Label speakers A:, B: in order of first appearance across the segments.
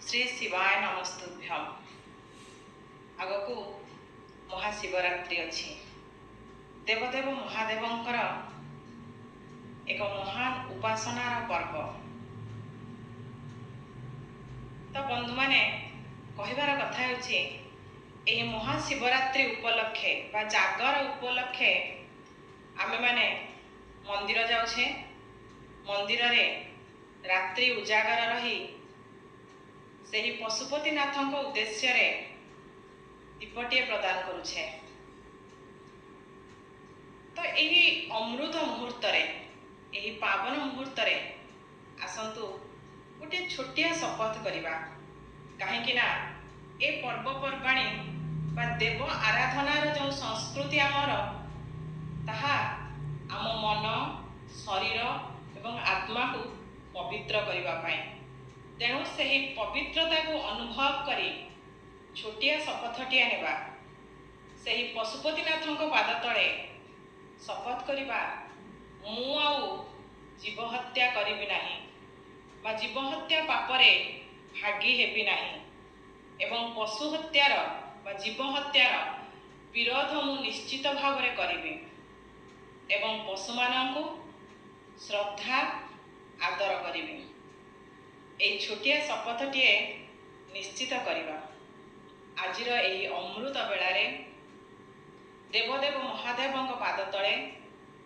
A: श्री शिवाय नमस्तुभ्यम। आगकू महाशिवरात्रि अच्छी देवदेव महादेवंकर एक महान उपासनार पर्व। तो बंधु माने कहिबार कथा होछि एही महाशिवरात्रि उपलक्षे बा जागर उपलक्षे आमे माने मंदिर जाउछे। मंदिर रे रात्रि उजागर रही सेही पशुपतिनाथक उद्देश्य रे दीपटीए प्रदान करुछे। तो यही अमृत मुहूर्त रे यही पावन मुहूर्त रे आसंतु गोटे छोटिया शपथ करिबा। काहेकि ना ए पर्वपर्वाणी बा देव आराधनार जो संस्कृति आमर ताहा आम मन शरीर एवं आत्मा को पवित्र करिबा पाई। तेणु सही पवित्रता को अनुभव करी छोटिया शपथटिया नेबा। सही पशुपतिनाथक पाद तले शपथ करिबा मु आउ जीव हत्या करिबि नाही बा जीव हत्या पापरे भागी हेबि नाही एवं पशु हत्यार बा जीव हत्यार विरोध मु निश्चित भाव में करिबि एवं पशु मानकु श्रद्धा आदर करिबि। एई छोटिया शपथटिए निश्चित करिबा। आजिर एही अमृत बेलारे देवदेव महादेवंक पाद तले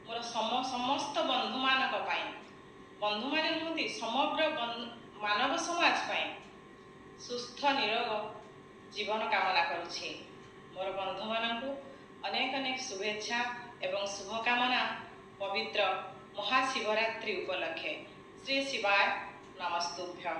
A: मोर समस्त बंधु मानक पाई बंधु माने नुहति समग्र मानव समाज पाई सुस्थ निरोग जीवन कामना करुछि। मोर बंधु मानकु अनेक अनेक शुभेच्छा एवं शुभकामना पवित्र महाशिवरात्रि उपलक्षे। श्री शिवाय नमस्तुभ्यम।